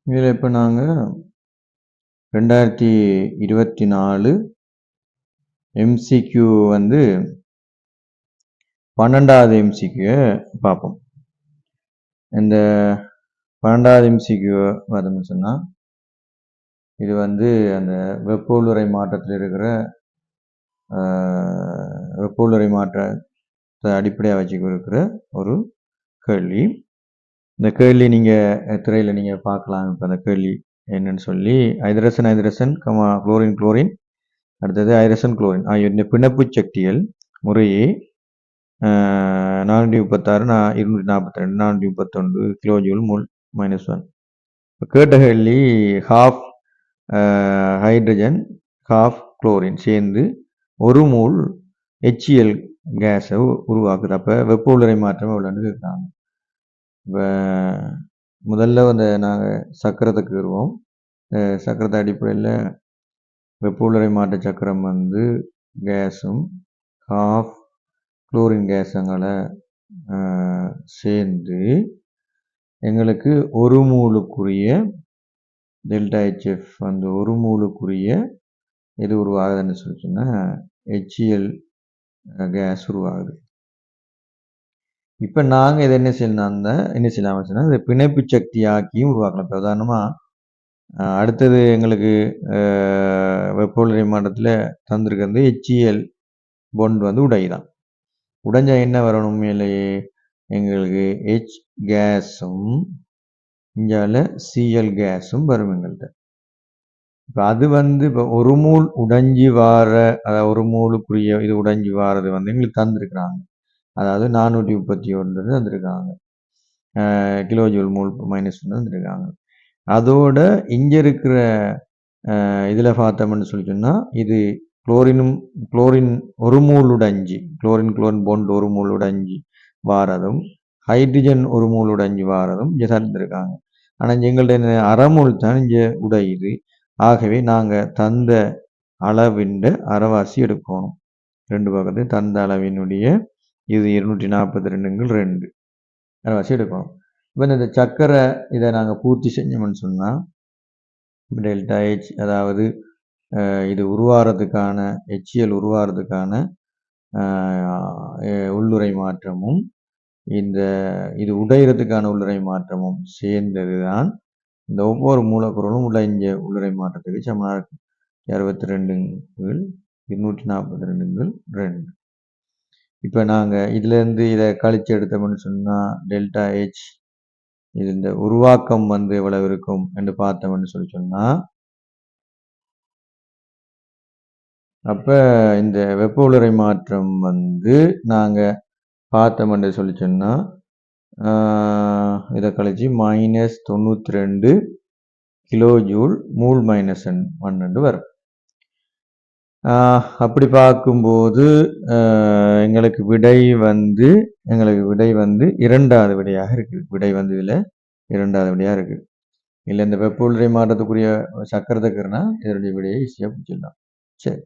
இதில் இப்போ நாங்கள் 2024 எம்சிக்யூ வந்து 12வது எம்சிக்யூ பார்ப்போம். இந்த 12வது எம்சிக்யூ வருதுன்னு சொன்னால் இது வந்து அந்த வெப்ப உள்ளுறை மாற்றத்தில் இருக்கிற வெப்ப உள்ளுறை மாற்றத்தை அடிப்படையாக வச்சு இருக்கிற ஒரு கேள்வி. இந்த கேள்வி நீங்கள் திரையில் நீங்கள் பார்க்கலாம். இப்போ அந்த கேள்வி என்னன்னு சொல்லி ஹைட்ரசன் குளோரின் அடுத்தது ஹைட்ரசன் ஆகிய பிணைப்பு சக்திகள் முறையே 436 242 431 கிலோஜூல் மூல் -1. இப்போ கேட்ட கேள்வி ஹாஃப் ஹைட்ரஜன் ஹாஃப் குளோரின் சேர்ந்து ஒரு மூல் HCl கேஸை உருவாக்குது. அப்போ வெப்ப உள்ளுறை மாற்றம் எவ்வளோன்னு கேட்குறாங்க. இப்போ முதல்ல வந்து நாங்கள் சக்கரத்துக்கு வருவோம். சக்கரத்தை அடிப்படையில் வெப்ப உள்ளுறை மாற்ற சக்கரம் வந்து கேஸும் ஹாஃப் குளோரின் கேஸுங்களை சேர்ந்து எங்களுக்கு ஒரு மூலுக்குரிய டெல்டா ஹெச்எஃப் வந்து ஒரு மூலுக்குரிய எது உருவாகுதுன்னு சொல்லிச்சுன்னா HCl கேஸ் உருவாகுது. இப்போ நாங்கள் இதை என்ன செய்யலாம்னு சொன்னால் இதை பிணைப்பு சக்தி ஆக்கியும் உருவாக்கலாம். இப்போ உதாரணமாக அடுத்தது எங்களுக்கு வெப்ப உள்ளுறை மாற்றத்தில் தந்திருக்கிறது HCl பொண்ட் வந்து உடைதான். உடைஞ்சா என்ன வரணும்? உண்மையிலேயே எங்களுக்கு H கேஸும் இங்கால Cl கேஸும் வரும் எங்கள்கிட்ட. இப்போ அது வந்து இப்போ ஒரு மூல் உடைஞ்சி வார, அதாவது ஒரு மூலுக்குரிய இது உடைஞ்சி வாரது வந்து எங்களுக்கு தந்திருக்கிறாங்க. அதாவது 431 தந்திருக்காங்க. கிலோஜூல் மூல் -1 தந்திருக்காங்க. அதோட இங்கே இருக்கிற இதில் பார்த்தோம்னு சொல்லி சொன்னால் இது குளோரின் ஒரு மூல் உடைஞ்சி குளோரின் பொண்ட் ஒரு மூல் உடைஞ்சி வாரதும் ஹைட்ரஜன் ஒரு மூல் உடைஞ்சி வாரதும் இங்கே தந்திருக்காங்க. ஆனால் எங்கள்ட அரைமூல் தான் இங்கே உடையுது. ஆகவே நாங்கள் தந்த அளவின் அரைவாசி எடுக்கணும். ரெண்டு பக்கத்தையும் தந்த அளவினுடைய இது 242 அரைவாசி எடுக்கணும். இப்போ இந்த சக்கரை இதை நாங்கள் பூர்த்தி செஞ்சோம்னு சொன்னால் டெல்டா ஹெச், அதாவது இது உருவாகிறதுக்கான HCl உருவாகிறதுக்கான உள்ளுறை மாற்றமும் இது உடைகிறதுக்கான உள்ளுறை மாற்றமும் சேர்ந்தது தான் இந்த ஒவ்வொரு மூலப்பொருளும் உடைஞ்ச உள்ளுறை மாற்றத்துக்கு சமமாக இருக்கு. 62/242/2. இப்போ நாங்கள் இதுலேருந்து இதை கழிச்சு எடுத்தோம்னு சொன்னால் டெல்டா ஹெச் இது இந்த உருவாக்கம் வந்து எவ்வளவு இருக்கும் என்று பார்த்தோம்னு சொல்லி சொன்னால் அப்போ இந்த வெப்ப உள்ளுறை மாற்றம் வந்து நாங்கள் பார்த்தோம்னு சொல்லி சொன்னால் இதை கழிச்சு -92 கிலோஜூல் மூல் -1 வரும். அப்படி பார்க்கும்போது எங்களுக்கு விடை வந்து இரண்டாவது விடையாக இருக்குது. விடை வந்து இதில் இரண்டாவது விடையாக இருக்குது. இல்லை இந்த வெப்ப உள்ளுறை மாற்றத்துக்குரிய சக்கரத்துக்குன்னா இதனுடைய விடையை ஈஸியாக பிடிச்சிடலாம். சரி.